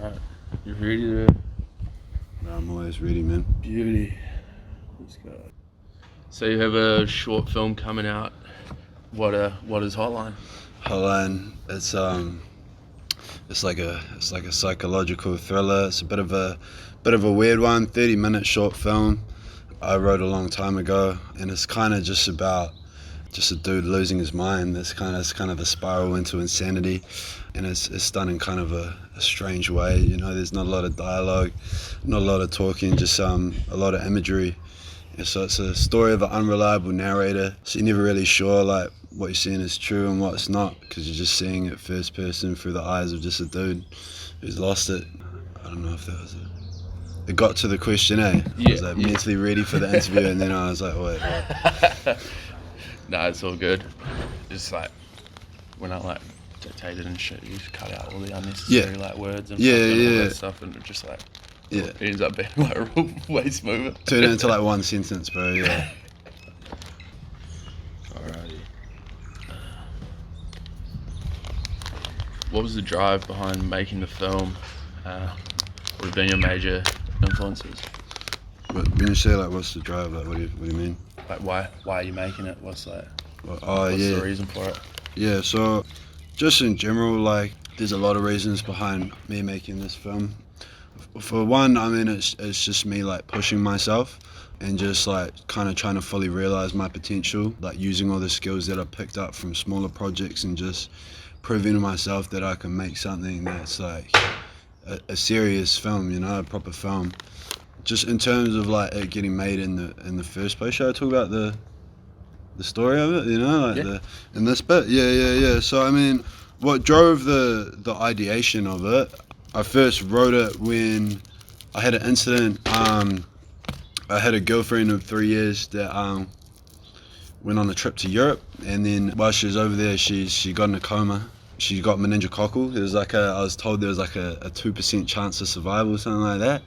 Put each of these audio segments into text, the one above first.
Alright, you ready to? No, I'm always ready, man. Beauty. Let's go. So you have a short film coming out. What is Hotline? Hotline. It's like a psychological thriller. It's a bit of a weird one. 30-minute short film I wrote a long time ago, and it's kind of just about just a dude losing his mind. It's kind of the spiral into insanity, and it's done in kind of a strange way. You know, there's not a lot of dialogue, not a lot of talking, just a lot of imagery. And so it's a story of an unreliable narrator. So you're never really sure like what you're seeing is true and what's not, because you're just seeing it first person through the eyes of just a dude who's lost it. I don't know if that was it got to the question, eh? I was mentally ready for the interview, and then I was like, wait. Nah, it's all good. Just like when I like dictated and shit, you just cut out all the unnecessary like words and all that stuff, and it just like it ends up being like way smoother. Turn it into like one sentence, bro. Yeah. Alrighty. What was the drive behind making the film? What have been your major influences? But when you say like, what's the drive? Like, what do you mean? Like, why are you making it? What's like? What's the reason for it? Yeah. So, just in general, like, there's a lot of reasons behind me making this film. For one, I mean, it's just me like pushing myself and just like kind of trying to fully realize my potential, like using all the skills that I picked up from smaller projects and just proving to myself that I can make something that's like a serious film, you know, a proper film. Just in terms of like it getting made in the first place. Should I talk about the story of it, you know, like in this bit? Yeah. So I mean, what drove the ideation of it? I first wrote it when I had an incident. I had a girlfriend of 3 years that went on a trip to Europe, and then while she was over there, she got in a coma. She got meningococcal. It was like I was told there was like a 2% chance of survival, something like that.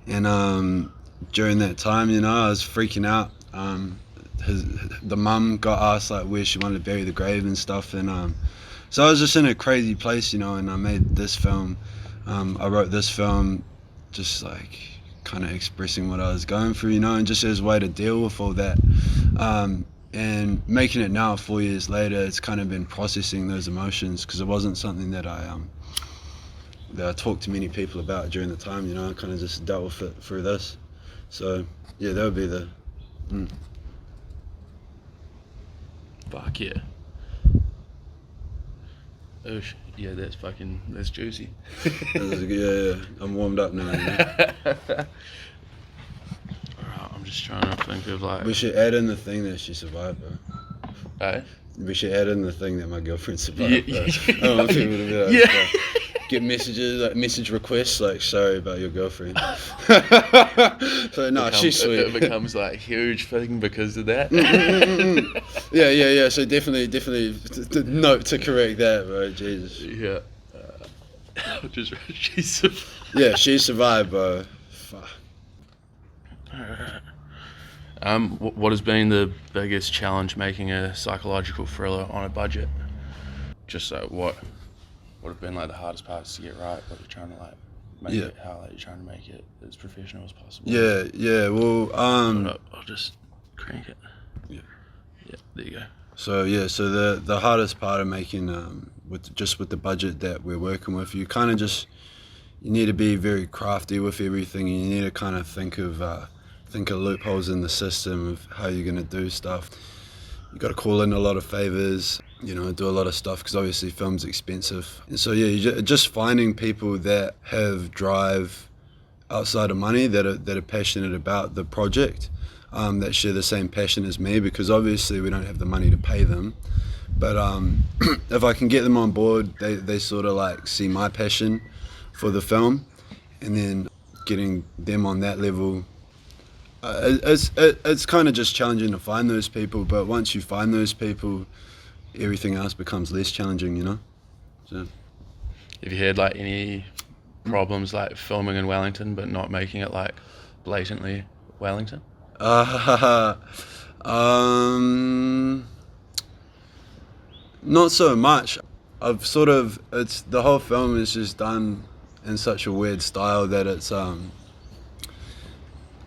And during that time, you know, I was freaking out. The mum got asked like where she wanted to bury the grave and stuff, and so I was just in a crazy place, you know. And I made this film. I wrote this film, just like kind of expressing what I was going through, you know, and just as a way to deal with all that. And making it now, 4 years later, it's kind of been processing those emotions, because it wasn't something that I talked to many people about during the time, you know. I kind of just dealt with it through this. So yeah, that would be the. Fuck yeah. Oh yeah, that's juicy. Yeah, I'm warmed up now. You know? Alright, I'm just trying to think of like. We should add in the thing that she survived, bro. Eh? We should add in the thing that my girlfriend survived. Yeah. I want people to be like, get messages, like message requests, like sorry about your girlfriend. So no, she's sweet. It becomes like a huge thing because of that. Yeah. So definitely, note to correct that, bro. Jesus. Yeah. She survived, bro. Fuck. What has been the biggest challenge making a psychological thriller on a budget? Just so what have been like the hardest parts to get right? What you're trying to like make it, how like you're trying to make it as professional as possible. Yeah. Well, I'll just crank it. Yeah. There you go. So the hardest part of making with the budget that we're working with, you kind of you need to be very crafty with everything, and you need to kind of think of loopholes in the system of how you're gonna do stuff. You got to call in a lot of favors, you know, do a lot of stuff, because obviously film's expensive. And so you're just finding people that have drive outside of money, that are passionate about the project, that share the same passion as me, because obviously we don't have the money to pay them. But if I can get them on board, they sort of like see my passion for the film, and then getting them on that level. It's kind of just challenging to find those people, but once you find those people, everything else becomes less challenging, you know. So, have you had like any problems like filming in Wellington but not making it like blatantly Wellington? Not so much. The whole film is just done in such a weird style that it's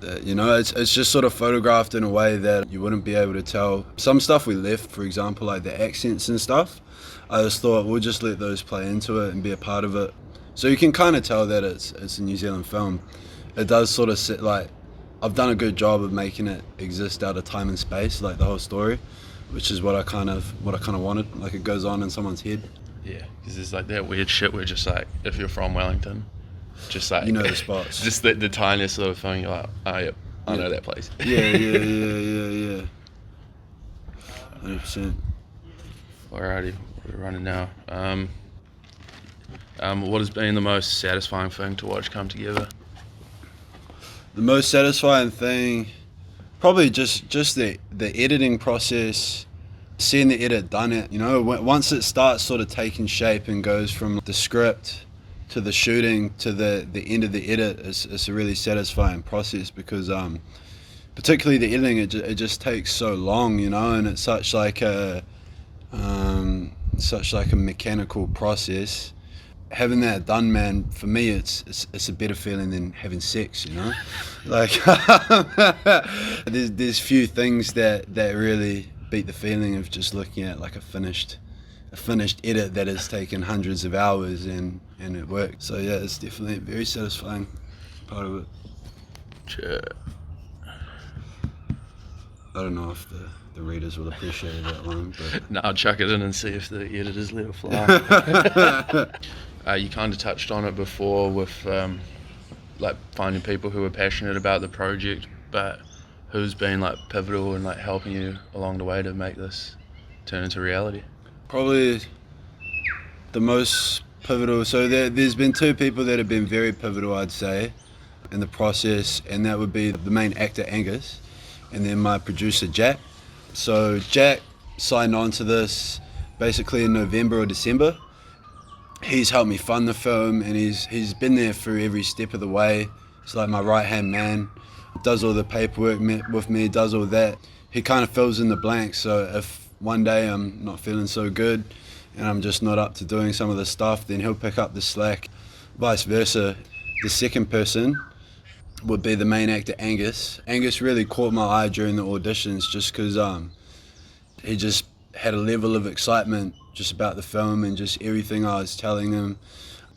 that, you know, it's just sort of photographed in a way that you wouldn't be able to tell. Some stuff we left, for example, like the accents and stuff, I just thought we'll just let those play into it and be a part of it. So you can kind of tell that it's a New Zealand film. It does sort of sit like, I've done a good job of making it exist out of time and space, like the whole story, which is what I kind of wanted. Like it goes on in someone's head. Yeah, because there's like that weird shit where just like, if you're from Wellington, just like, You know the spots. just the tiniest little thing, you're like, oh yeah, I know that place. Yeah. 100%. Alrighty, we're running now. What has been the most satisfying thing to watch come together? The most satisfying thing, probably just the editing process, seeing the edit done it. You know, once it starts sort of taking shape and goes from the script to the shooting to the end of the edit, it's a really satisfying process because particularly the editing, it just takes so long, you know, and it's such like a mechanical process. Having that done, man, for me it's a better feeling than having sex, you know. Like there's few things that really beat the feeling of just looking at like a finished edit that has taken hundreds of hours and it worked. So yeah, it's definitely a very satisfying part of it. Sure. I don't know if the readers will appreciate that one, but No, I'll chuck it in and see if the editors let it fly. You kind of touched on it before with like finding people who are passionate about the project, but who's been like pivotal and like helping you along the way to make this turn into reality? probably the most pivotal. So there's been two people that have been very pivotal, I'd say, in the process, and that would be the main actor Angus, and then my producer Jack. So Jack signed on to this basically in November or December. He's helped me fund the film, and he's been there through every step of the way. He's like my right hand man, does all the paperwork with me, does all that. He kind of fills in the blanks. So if one day I'm not feeling so good and I'm just not up to doing some of the stuff, then he'll pick up the slack. Vice versa. The second person would be the main actor Angus. Angus really caught my eye during the auditions just because he just had a level of excitement just about the film and just everything I was telling him.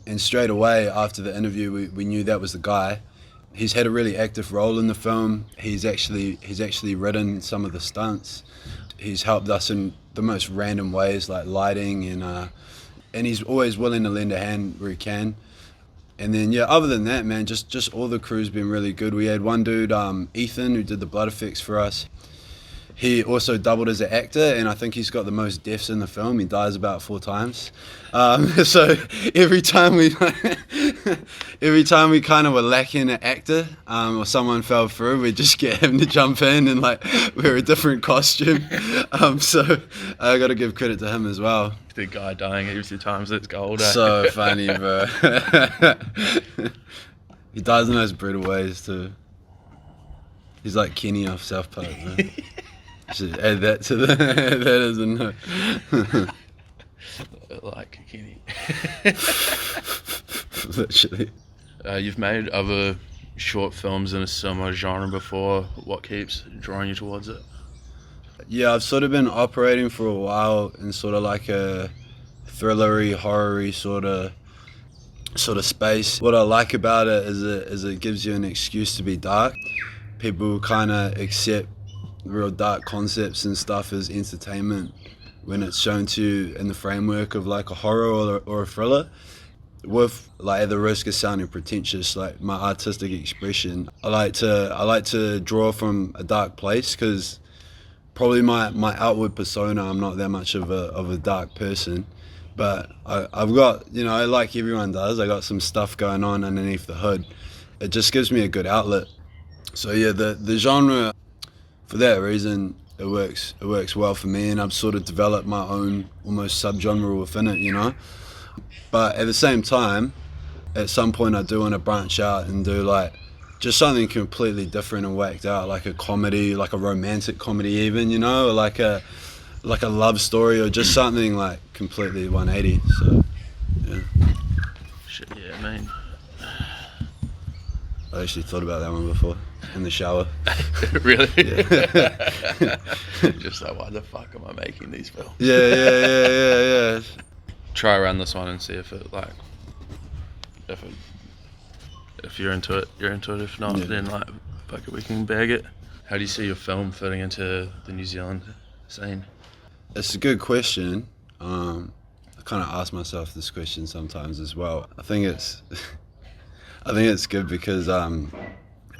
And straight away after the interview, we knew that was the guy. He's had a really active role in the film. He's actually written some of the stunts. He's helped us in the most random ways, like lighting, and he's always willing to lend a hand where he can. And then yeah, other than that, man, just all the crew's been really good. We had one dude, Ethan, who did the blood effects for us. He also doubled as an actor, and I think he's got the most deaths in the film. He dies about 4 times. So every time we kind of were lacking an actor or someone fell through, we'd just get him to jump in and like wear a different costume. So I got to give credit to him as well. The guy dying every 2 times, it's gold. So funny, bro. He dies in those brutal ways too. He's like Kenny off South Park, bro. Should add that to that as a note. Like Kenny. Literally. You've made other short films in a similar genre before. What keeps drawing you towards it? Yeah, I've sort of been operating for a while in sort of like a thrillery, horror-y sort of space. What I like about it is it gives you an excuse to be dark. People kind of accept real dark concepts and stuff as entertainment when it's shown to you in the framework of like a horror or a thriller, with like at the risk of sounding pretentious, like my artistic expression. I like to draw from a dark place because probably my outward persona, I'm not that much of a dark person, but I've got, you know, like everyone does, I got some stuff going on underneath the hood. It just gives me a good outlet. So yeah, the genre, for that reason, it works well for me, and I've sort of developed my own almost subgenre within it, you know. But at the same time, at some point I do want to branch out and do like just something completely different and whacked out, like a comedy, like a romantic comedy even, you know, or like a love story, or just something like completely 180. So yeah. Shit, yeah, I mean, I actually thought about that one before in the shower. Really? Yeah. Just like, why the fuck am I making these films? Yeah. Try run this one and see if it like, if you're into it, you're into it. If not, Yeah. then like, fuck it, we can bag it. How do you see your film fitting into the New Zealand scene? It's a good question. I kind of ask myself this question sometimes as well. I think it's good because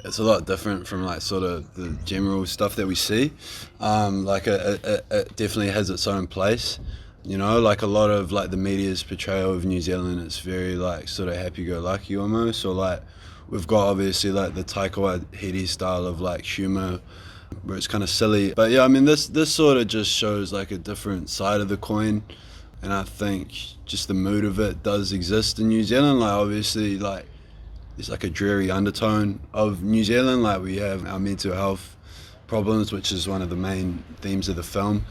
it's a lot different from like sort of the general stuff that we see. Like it definitely has its own place. You know, like a lot of like the media's portrayal of New Zealand, it's very like sort of happy-go-lucky almost, or like we've got obviously like the Taika Waititi style of like humour where it's kind of silly. But yeah, I mean this sort of just shows like a different side of the coin, and I think just the mood of it does exist in New Zealand. Like obviously like there's like a dreary undertone of New Zealand, like we have our mental health problems, which is one of the main themes of the film.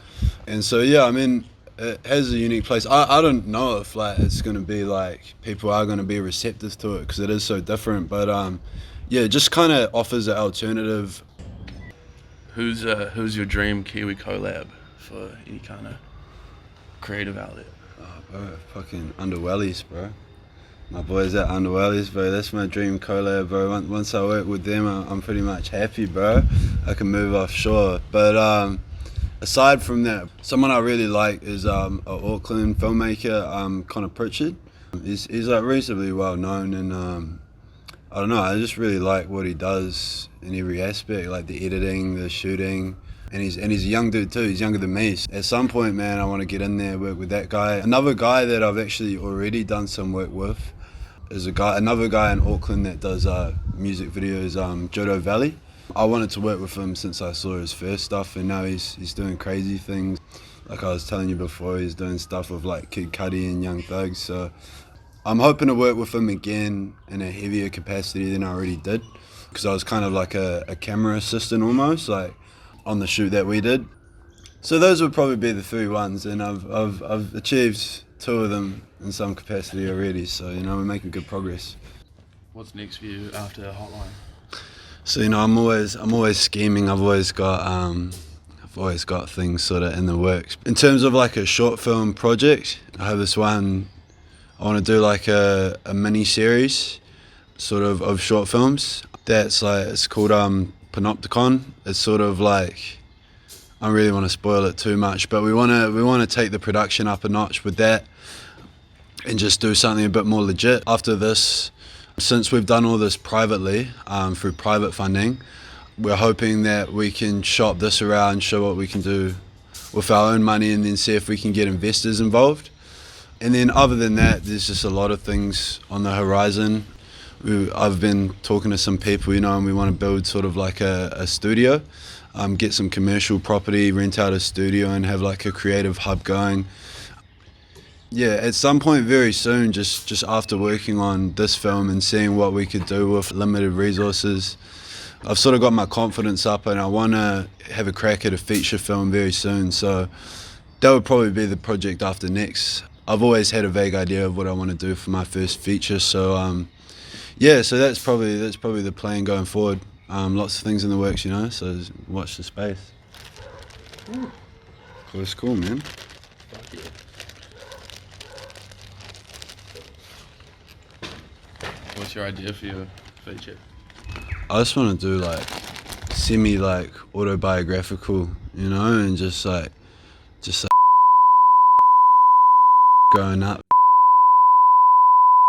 And so yeah, I mean it has a unique place. I don't know if like it's going to be like people are going to be receptive to it because it is so different, but yeah, it just kind of offers an alternative. Who's your dream Kiwi collab for any kind of creative outlet? Oh, bro, fucking Underwellies, bro. My boys at Underwellies, bro. That's my dream collab, bro. Once I work with them, I'm pretty much happy, bro. I can move offshore. But aside from that, someone I really like is an Auckland filmmaker, Connor Pritchard. He's like reasonably well known, and I don't know, I just really like what he does in every aspect, like the editing, the shooting, and he's a young dude too. He's younger than me. At some point, man, I want to get in there, work with that guy. Another guy that I've actually already done some work with is another guy in Auckland that does music videos, Jodo Valley. I wanted to work with him since I saw his first stuff, and now he's doing crazy things. Like I was telling you before, he's doing stuff with like Kid Cudi and Young Thug. So I'm hoping to work with him again in a heavier capacity than I already did, because I was kind of like a camera assistant almost, like on the shoot that we did. So those would probably be the three ones, and I've achieved two of them in some capacity already. So you know, we're making good progress. What's next for you after Hotline? So you know, I'm always scheming. I've always got things sort of in the works. In terms of like a short film project, I have this one. I want to do like a mini series, sort of short films. That's like, it's called Panopticon. It's sort of like, I don't really want to spoil it too much, but we want to take the production up a notch with that, and just do something a bit more legit. After this, since we've done all this privately, through private funding, we're hoping that we can shop this around, show what we can do with our own money, and then see if we can get investors involved. And then other than that, there's just a lot of things on the horizon. I've been talking to some people, you know, and we want to build sort of like a studio, get some commercial property, rent out a studio, and have like a creative hub going. Yeah, at some point very soon, just after working on this film and seeing what we could do with limited resources, I've sort of got my confidence up, and I want to have a crack at a feature film very soon. So that would probably be the project after next. I've always had a vague idea of what I want to do for my first feature, so yeah, so that's probably the plan going forward. Lots of things in the works, you know, so watch the space. Cool, it's cool, man. Fuck yeah. What's your idea for your feature? I just want to do like semi like autobiographical, you know, and just like growing up,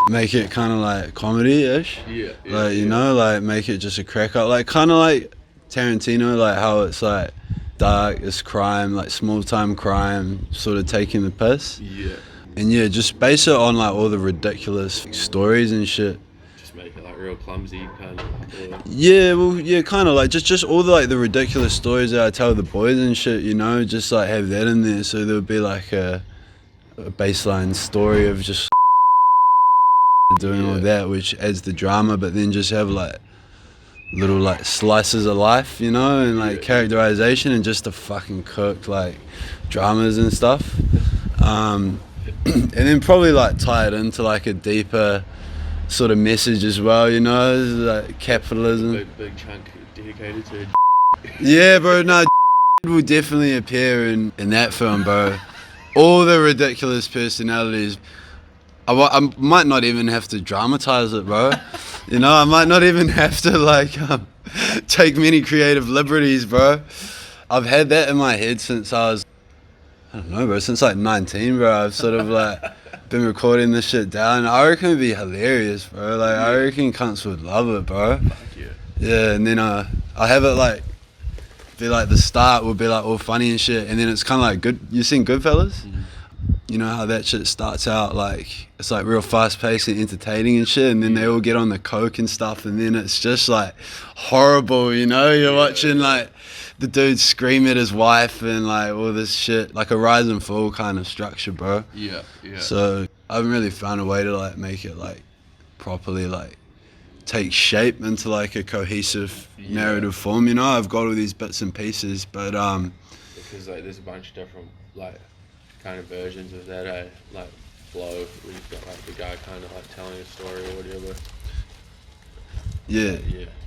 make it kind of like comedy-ish. Yeah. Like, you know, like make it just a crack up, like kind of like Tarantino, like how it's like dark, it's crime, like small time crime, sort of taking the piss. Yeah. And yeah, just base it on like all the ridiculous stories and shit. Just make it like real clumsy kind of. Yeah, well, yeah, kind of like just all the like the ridiculous stories that I tell the boys and shit, you know, just like have that in there, so there would be like a baseline story of just doing all that, which adds the drama, but then just have like little like slices of life, you know, and like characterization, and just to fucking cook like dramas and stuff. And then probably like tie it into like a deeper sort of message as well, you know, it's like capitalism. Big chunk dedicated to. Yeah, bro, no, will definitely appear in that film, bro. All the ridiculous personalities. I might not even have to dramatize it, bro. You know, I might not even have to like take many creative liberties, bro. I've had that in my head since I don't know, bro, since like 19, bro. I've sort of like been recording this shit down. I reckon it'd be hilarious, bro. Like, I reckon cunts would love it, bro. Fuck yeah. Yeah, and then I have it like, be like the start would be like all funny and shit, and then it's kind of like good. You seen Goodfellas? Mm-hmm. You know how that shit starts out like it's like real fast paced and entertaining and shit, and then they all get on the coke and stuff, and then it's just like horrible. You know, you're watching like the dude scream at his wife and like all this shit, like a rise and fall kind of structure, bro. Yeah. So I haven't really found a way to like make it like properly like take shape into like a cohesive narrative form. You know, I've got all these bits and pieces, but because like there's a bunch of different like kind of versions of that like flow where you've got like the guy kind of like telling a story or whatever.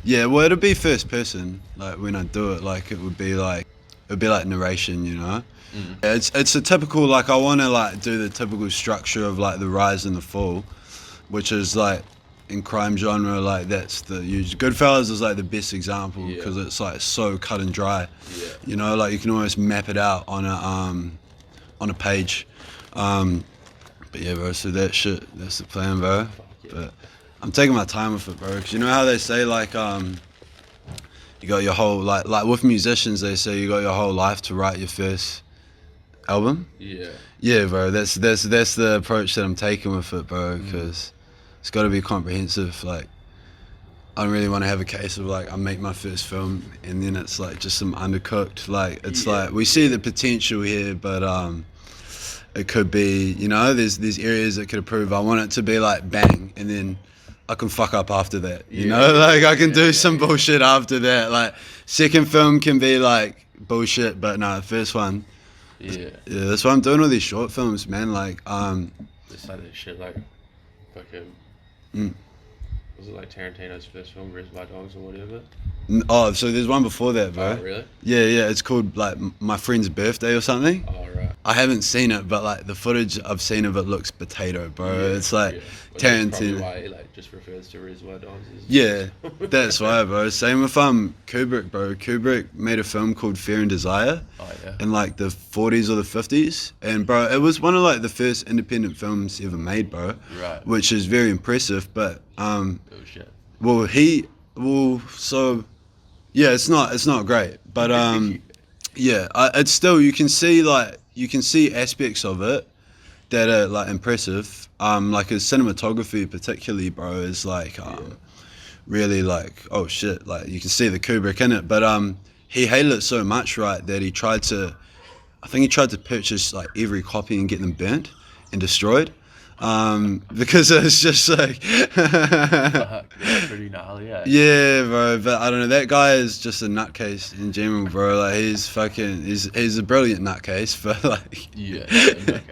Yeah, well, it'll be first person. Like when I do it, like it would be like narration, you know. It's a typical like I want to like do the typical structure of like the rise and the fall, which is like in crime genre, like that's the huge. Goodfellas is like the best example because it's like so cut and dry. You know, like you can almost map it out on a page. But yeah, bro, so that shit, that's the plan, bro. But I'm taking my time with it, bro, because you know how they say like you got your whole like with musicians they say you got your whole life to write your first album. Yeah, bro, that's the approach that I'm taking with it, bro, because it's got to be comprehensive. Like I don't really want to have a case of like I make my first film and then it's like just some undercooked. Like it's like we see the potential here, but it could be, you know, there's areas that could improve. I want it to be like bang, and then I can fuck up after that. You know, like I can do some bullshit after that. Like second film can be like bullshit, but no, the first one. Yeah, that's why I'm doing all these short films, man. Like it's like that shit like fucking. Was it like Tarantino's first film, Reservoir Dogs or whatever? Oh, so there's one before that, bro. Oh, really? Yeah, it's called like My Friend's Birthday or something. Oh, right. I haven't seen it, but like the footage I've seen of it looks potato, bro. It's like Tarantino. That's probably why he like just refers to Reservoir Dogs. Yeah, that's why, bro. Same with Kubrick, bro. Kubrick made a film called Fear and Desire in like the 40s or the 50s, and bro, it was one of like the first independent films ever made, bro. Right. Which is very impressive, but oh shit. Yeah, it's not great, but it's still you can see aspects of it that are like impressive. Like his cinematography particularly, bro, is like really like oh shit, like you can see the Kubrick in it, but he hated it so much, right, that he tried to purchase like every copy and get them burnt and destroyed. Because it's just like yeah, pretty gnarly, yeah, bro, but I don't know, that guy is just a nutcase in general, bro. Like he's a brilliant nutcase, but like nutcase.